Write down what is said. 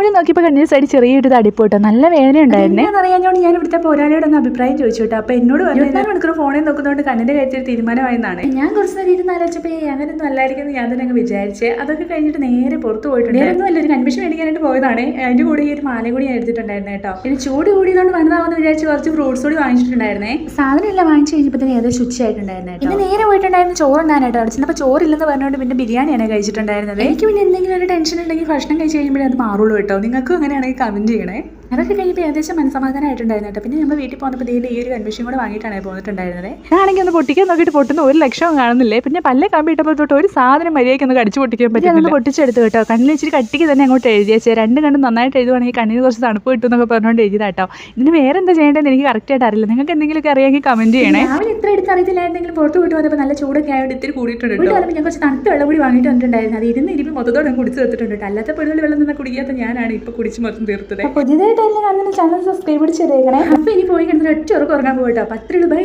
രാവിലെ നോക്കിയപ്പോൾ കണ്ണിന് സൈഡ് ചെറിയൊരു തടിപ്പോട്ടോ, നല്ല വേദന ഉണ്ടായിരുന്നേ. അറിയാഞ്ഞോണ്ട് ഞാൻ ഇവിടുത്തെ പോരാളിയോട് ഒന്ന് അഭിപ്രായം ചോദിച്ചു കേട്ടോ. അപ്പോൾ എന്നോട് 24 മണിക്കൂർ ഫോണിൽ നോക്കുന്നതുകൊണ്ട് കണ്ണിൻ്റെ കാര്യത്തിൽ തീരുമാനമായെന്നാണ്. ഞാൻ കുറച്ച് നേരം ഇരുന്ന് ആലോചിച്ചപ്പോൾ അങ്ങനെയൊന്നും അല്ലായിരിക്കും ഞാൻ തന്നെ അങ്ങ് വിചാരിച്ചേ. അതൊക്കെ കഴിഞ്ഞിട്ട് നേരെ പുറത്ത് പോയിട്ടുണ്ട്. നേരൊന്നും അല്ല, ഒരു കൺവെൻഷൻ മേടിക്കാനായിട്ട് പോയതാണ്. അതിൻ്റെ കൂടെ ഈ ഒരു മാല കൂടി എടുത്തിട്ടുണ്ടായിരുന്നു കേട്ടോ. പിന്നെ ചൂട് കൂടിയതുകൊണ്ട് വന്നതാവെന്ന് വിചാരിച്ച് കുറച്ച് ഫ്രൂട്ട്സ് കൂടി വാങ്ങിച്ചിട്ടുണ്ടായിരുന്നേ. സാധനം എല്ലാം വാങ്ങിച്ചു കഴിഞ്ഞപ്പോൾ തന്നെ ഏതോ ശുചിയായിട്ടുണ്ടായിരുന്നു. പിന്നെ നേരെ പോയിട്ടുണ്ടായിരുന്നു ചോറുണ്ടാനായിട്ട്. അവിടെ ചെന്നപ്പോൾ ചോറില്ലെന്ന് പറഞ്ഞുകൊണ്ട് പിന്നെ ബിരിയാണിയാണ് കഴിച്ചിട്ടുണ്ടായിരുന്നത്. എനിക്ക് പിന്നെ എന്തെങ്കിലും ഒരു ടെൻഷൻ ഉണ്ടെങ്കിൽ ഭക്ഷണം കഴിച്ച് കഴിയുമ്പോഴേ അത് മാറുള്ളൂ കേട്ടോ. നിങ്ങൾക്കും അങ്ങനെയാണെങ്കിൽ കമൻറ്റ് ചെയ്യണേ. അതൊക്കെ കഴിഞ്ഞപ്പോൾ ഏകദേശം മനസ്സമാധാനമായിട്ടുണ്ടായിരുന്നു കേട്ടോ. പിന്നെ നമ്മൾ വീട്ടിൽ പോകുന്നപ്പോൾ ഈ ഒരു കൺവെൻഷൻ കൂടെ വാങ്ങിയിട്ടാണ് പോന്നിട്ടുണ്ടായിരുന്നത്. ഞാനാണെങ്കിൽ ഒന്ന് പൊട്ടിക്കാൻ നോക്കിയിട്ട് പൊട്ടുന്ന 1 ലക്ഷവും കാണുന്നില്ലേ. പിന്നെ പല്ലെ കമ്പിയിട്ടപ്പോൾ തൊട്ട് ഒരു സാധനം മര്യാദയ്ക്ക് ഒന്ന് കടിച്ചു പൊട്ടിക്കാൻ പറ്റും. അതൊന്ന് പൊട്ടിച്ചെടുത്ത് കേട്ടോ. കണ്ണിൽ ഇച്ചിരി കട്ടിക്ക് തന്നെ അങ്ങോട്ട് എഴുതിയേച്ചേ. 2 കണ്ടും നന്നായിട്ട് എഴുതുവാണെങ്കിൽ കണ്ണിന് കുറച്ച് തണുപ്പ് കിട്ടും എന്നൊക്കെ പറഞ്ഞുകൊണ്ട് എഴുതിയതാട്ടോ. ഇതിന് വേറെ എന്താ ചെയ്യേണ്ടതെന്ന് എനിക്ക് കറക്റ്റായിട്ട് അറിയില്ല. നിങ്ങൾക്ക് എന്തെങ്കിലുമൊക്കെ അറിയാമെങ്കിൽ കമൻറ്റ് ചെയ്യണേ. രാവിലെ ഇത്ര എടുത്തറിയത്തില്ല, എന്തെങ്കിലും പുറത്ത് പോയിട്ട് വന്നപ്പോൾ നല്ല ചൂടൊക്കെ ആയതുകൊണ്ട് ഇത്തിരി കൂടിയിട്ടുണ്ട് കേട്ടോ. അതുകൊണ്ട് ഞാൻ കുറച്ച് തണുത്ത വെള്ളം കൂടി വാങ്ങിയിട്ട് വന്നിട്ടുണ്ടായിരുന്നു. അത് ഇരുന്ന് മൊത്തത്തോടെ കുടിച്ച് തീർത്തിട്ടുണ്ട്. അല്ലാത്ത പെടുകൾ വെള്ളം നിന്ന് കുടിക്കാത്ത ഞാനാണ് ഇപ്പോൾ കുടിച്ച് മൊത്തം തീർത്തത്. പുതിയതായിട്ട് ചാനൽ സബ്സ്ക്രൈബ് ചെയ്തേക്കണേ. അപ്പോൾ ഇനി പോയി കിടന്നിട്ട് ഒറ്റ ഉറക്കം ഉറങ്ങാൻ പോയിട്ടോ. 10 ബൈ.